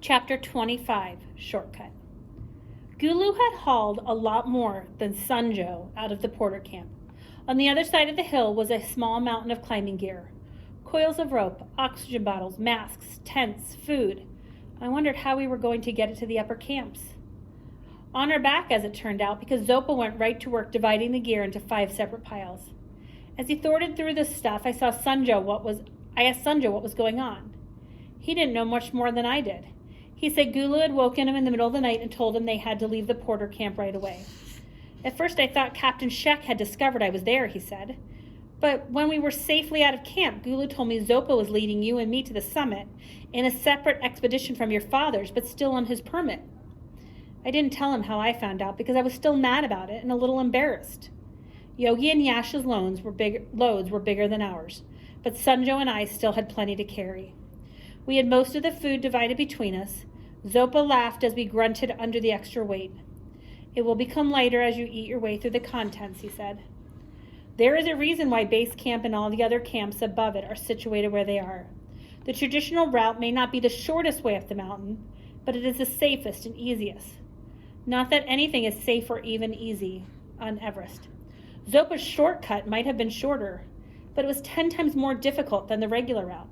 Chapter 25, Shortcut. Gulu had hauled a lot more than Sunjo out of the porter camp. On the other side of the hill was a small mountain of climbing gear. Coils of rope, oxygen bottles, masks, tents, food. I wondered how we were going to get it to the upper camps. On our back, as it turned out, because Zopa went right to work dividing the gear into 5 separate piles. As he sorted through the stuff, I asked Sunjo what was going on. He didn't know much more than I did. He said Gulu had woken him in the middle of the night and told him they had to leave the porter camp right away. At first I thought Captain Shek had discovered I was there, he said. But when we were safely out of camp, Gulu told me Zopa was leading you and me to the summit in a separate expedition from your father's, but still on his permit. I didn't tell him how I found out because I was still mad about it and a little embarrassed. Yogi and Yasha's loads were bigger than ours, but Sunjo and I still had plenty to carry. We had most of the food divided between us. Zopa laughed as we grunted under the extra weight. It will become lighter as you eat your way through the contents, he said. There is a reason why base camp and all the other camps above it are situated where they are. The traditional route may not be the shortest way up the mountain, but it is the safest and easiest. Not that anything is safe or even easy on Everest. Zopa's shortcut might have been shorter, but it was 10 times more difficult than the regular route.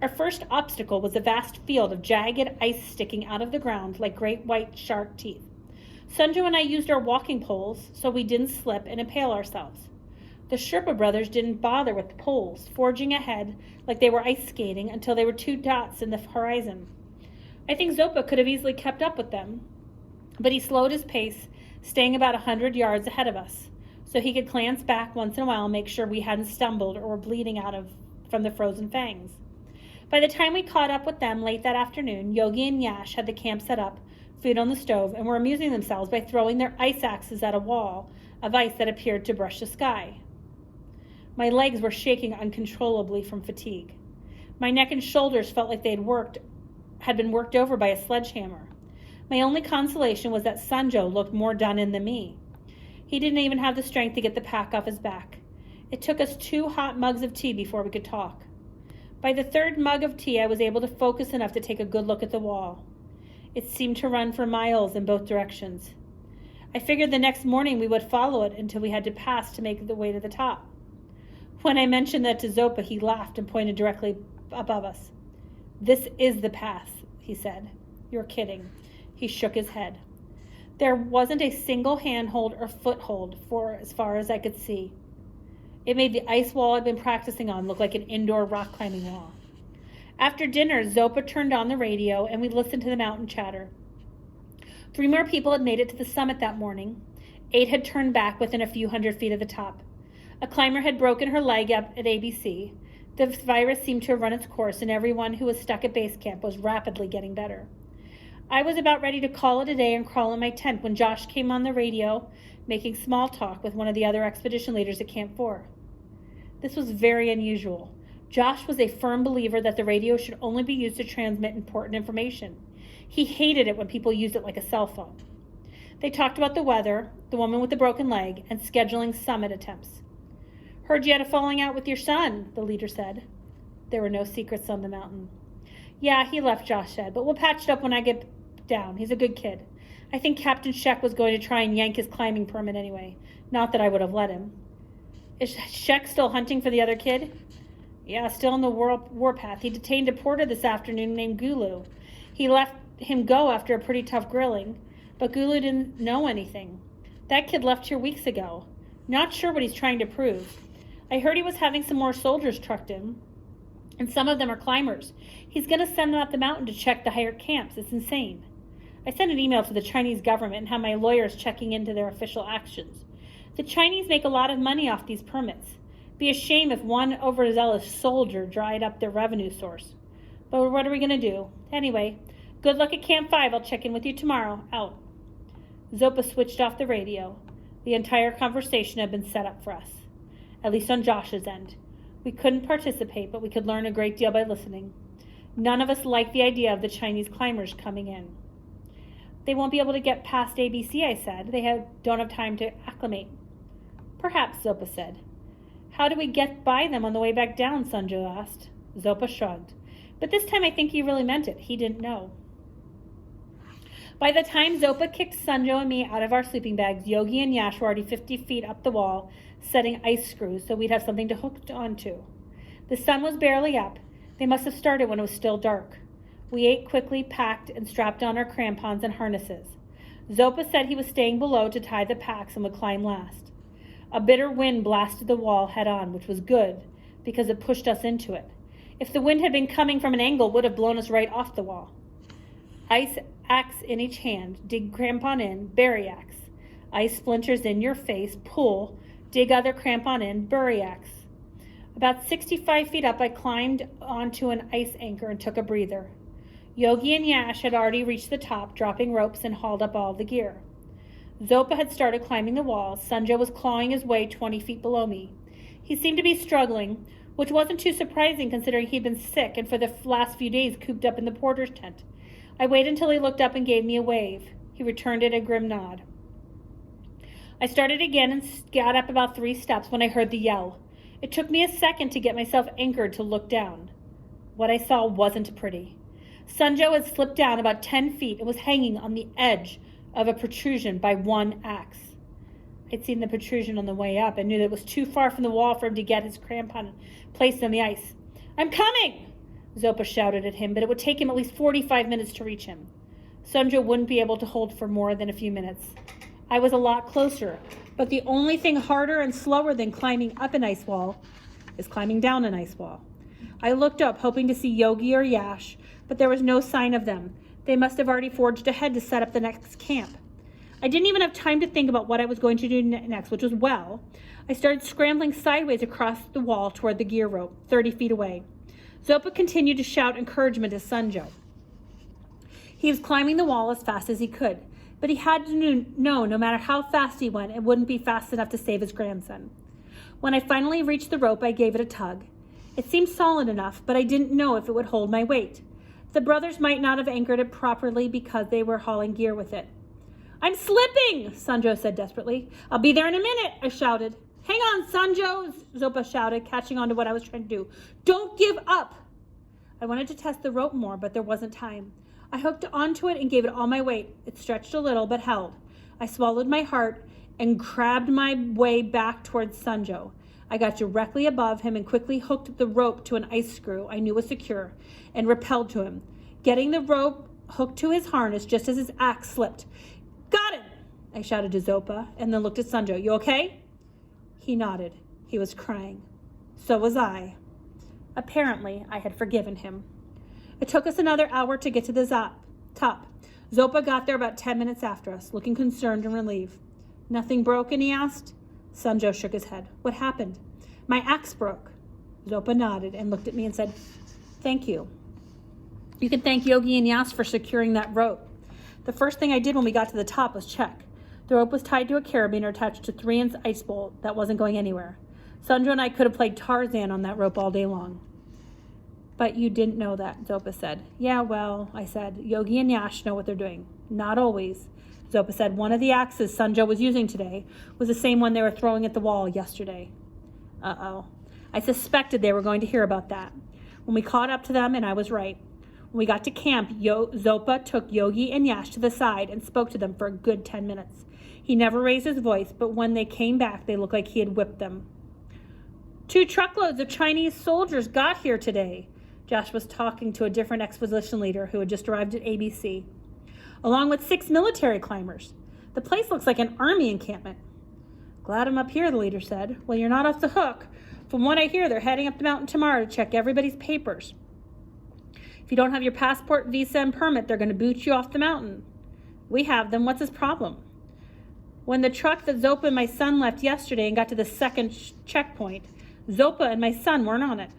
Our first obstacle was a vast field of jagged ice sticking out of the ground like great white shark teeth. Sunjo and I used our walking poles so we didn't slip and impale ourselves. The Sherpa brothers didn't bother with the poles, forging ahead like they were ice skating until they were 2 dots in the horizon. I think Zopa could have easily kept up with them, but he slowed his pace, staying about 100 yards ahead of us, so he could glance back once in a while and make sure we hadn't stumbled or were bleeding from the frozen fangs. By the time we caught up with them late that afternoon, Yogi and Yash had the camp set up, food on the stove, and were amusing themselves by throwing their ice axes at a wall of ice that appeared to brush the sky. My legs were shaking uncontrollably from fatigue. My neck and shoulders felt like had been worked over by a sledgehammer. My only consolation was that Sunjo looked more done in than me. He didn't even have the strength to get the pack off his back. It took us 2 hot mugs of tea before we could talk. By the 3rd mug of tea, I was able to focus enough to take a good look at the wall. It seemed to run for miles in both directions. I figured the next morning we would follow it until we had to pass to make the way to the top. When I mentioned that to Zopa, he laughed and pointed directly above us. "This is the path," he said. "You're kidding." He shook his head. There wasn't a single handhold or foothold for as far as I could see. It made the ice wall I'd been practicing on look like an indoor rock climbing wall. After dinner, Zopa turned on the radio and we listened to the mountain chatter. 3 more people had made it to the summit that morning. 8 had turned back within a few hundred feet of the top. A climber had broken her leg up at ABC. The virus seemed to have run its course, and everyone who was stuck at base camp was rapidly getting better. I was about ready to call it a day and crawl in my tent when Josh came on the radio, making small talk with one of the other expedition leaders at Camp 4. This was very unusual. Josh was a firm believer that the radio should only be used to transmit important information. He hated it when people used it like a cell phone. They talked about the weather, the woman with the broken leg, and scheduling summit attempts. "Heard you had a falling out with your son," the leader said. There were no secrets on the mountain. "Yeah, he left," Josh said, "but we'll patch it up when I get down. He's a good kid. I think Captain Shek was going to try and yank his climbing permit anyway. Not that I would have let him." "Is Shek still hunting for the other kid?" "Yeah, still on the warpath. He detained a porter this afternoon named Gulu. He let him go after a pretty tough grilling, but Gulu didn't know anything. That kid left here weeks ago. Not sure what he's trying to prove. I heard he was having some more soldiers trucked in, and some of them are climbers. He's going to send them up the mountain to check the higher camps. It's insane. I sent an email to the Chinese government and have my lawyers checking into their official actions. The Chinese make a lot of money off these permits. Be a shame if one overzealous soldier dried up their revenue source. But what are we going to do? Anyway, good luck at Camp 5. I'll check in with you tomorrow. Out." Zopa switched off the radio. The entire conversation had been set up for us, at least on Josh's end. We couldn't participate, but we could learn a great deal by listening. None of us liked the idea of the Chinese climbers coming in. "They won't be able to get past ABC," I said. "They don't have time to acclimate." "Perhaps," Zopa said. "How do we get by them on the way back down?" Sunjo asked. Zopa shrugged. But this time I think he really meant it. He didn't know. By the time Zopa kicked Sanjo and me out of our sleeping bags, Yogi and Yash were already 50 feet up the wall, setting ice screws so we'd have something to hook onto. The sun was barely up. They must have started when it was still dark. We ate quickly, packed, and strapped on our crampons and harnesses. Zopa said he was staying below to tie the packs and would climb last. A bitter wind blasted the wall head-on, which was good, because it pushed us into it. If the wind had been coming from an angle, it would have blown us right off the wall. Ice axe in each hand, dig crampon in, bury axe. Ice splinters in your face, pull, dig other crampon in, bury axe. About 65 feet up, I climbed onto an ice anchor and took a breather. Yogi and Yash had already reached the top, dropping ropes and hauled up all the gear. Zopa had started climbing the wall. Sanjo was clawing his way 20 feet below me. He seemed to be struggling, which wasn't too surprising considering he'd been sick and for the last few days cooped up in the porter's tent. I waited until he looked up and gave me a wave. He returned it a grim nod. I started again and got up about 3 steps when I heard the yell. It took me a second to get myself anchored to look down. What I saw wasn't pretty. Sanjo had slipped down about 10 feet and was hanging on the edge of a protrusion by one axe. I'd seen the protrusion on the way up and knew that it was too far from the wall for him to get his crampon placed on the ice. "I'm coming!" Zopa shouted at him, but it would take him at least 45 minutes to reach him. Sanjo wouldn't be able to hold for more than a few minutes. I was a lot closer, but the only thing harder and slower than climbing up an ice wall is climbing down an ice wall. I looked up, hoping to see Yogi or Yash, but there was no sign of them. They must have already forged ahead to set up the next camp. I didn't even have time to think about what I was going to do next, which was I started scrambling sideways across the wall toward the gear rope, 30 feet away. Zopa continued to shout encouragement to Sanjo. He was climbing the wall as fast as he could, but he had to know no matter how fast he went, it wouldn't be fast enough to save his grandson. When I finally reached the rope, I gave it a tug. It seemed solid enough, but I didn't know if it would hold my weight. The brothers might not have anchored it properly because they were hauling gear with it. "I'm slipping," Sanjo said desperately. "I'll be there in a minute," I shouted. "Hang on, Sanjo," Zopa shouted, catching on to what I was trying to do. "Don't give up." I wanted to test the rope more, but there wasn't time. I hooked onto it and gave it all my weight. It stretched a little, but held. I swallowed my heart and grabbed my way back towards Sanjo. I got directly above him and quickly hooked the rope to an ice screw I knew was secure and rappelled to him, getting the rope hooked to his harness just as his axe slipped. "Got him!" I shouted to Zopa and then looked at Sanjo. "You okay?" He nodded. He was crying. So was I. Apparently, I had forgiven him. It took us another hour to get to the top. Zopa got there about 10 minutes after us, looking concerned and relieved. "Nothing broken?" he asked. Sanjo shook his head. "What happened?" "My axe broke." Zopa nodded and looked at me and said, "Thank you. You can thank Yogi and Yash for securing that rope. The first thing I did when we got to the top was check. The rope was tied to a carabiner attached to 3-inch ice bolt that wasn't going anywhere. Sanjo and I could have played Tarzan on that rope all day long." "But you didn't know that," Zopa said. "Yeah, well," I said, "Yogi and Yash know what they're doing." "Not always." Zopa said, "One of the axes Sanjo was using today was the same one they were throwing at the wall yesterday." Uh-oh. I suspected they were going to hear about that. When we caught up to them, and I was right. When we got to camp, Zopa took Yogi and Yash to the side and spoke to them for a good 10 minutes. He never raised his voice, but when they came back, they looked like he had whipped them. 2 truckloads of Chinese soldiers got here today. Josh was talking to a different exposition leader who had just arrived at ABC, along with 6 military climbers. The place looks like an army encampment. "Glad I'm up here," the leader said. "Well, you're not off the hook. From what I hear, they're heading up the mountain tomorrow to check everybody's papers. If you don't have your passport, visa, and permit, they're going to boot you off the mountain." "We have them. What's his problem?" "When the truck that Zopa and my son left yesterday and got to the second checkpoint, Zopa and my son weren't on it.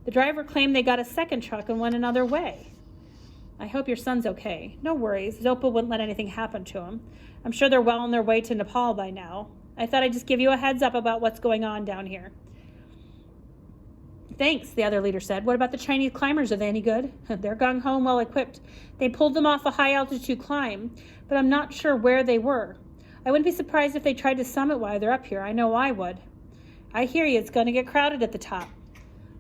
The driver claimed they got a second truck and went another way." "I hope your son's okay." "No worries. Zopa wouldn't let anything happen to him. I'm sure they're well on their way to Nepal by now. I thought I'd just give you a heads up about what's going on down here." "Thanks," the other leader said. "What about the Chinese climbers? Are they any good?" "They're gung-ho and well-equipped. They pulled them off a high-altitude climb, but I'm not sure where they were. I wouldn't be surprised if they tried to summit while they're up here. I know I would." "I hear you. It's going to get crowded at the top."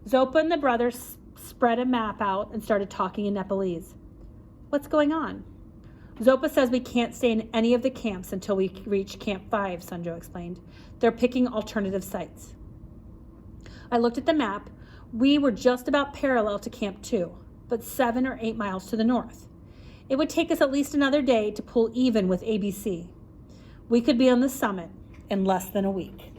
Zopa and the brothers spread a map out and started talking in Nepalese. "What's going on?" Zopa says we can't stay in any of the camps until we reach Camp 5, Sunjo explained. They're picking alternative sites. I looked at the map. We were just about parallel to Camp 2, but 7 or 8 miles to the north. It would take us at least another day to pull even with ABC. We could be on the summit in less than a week.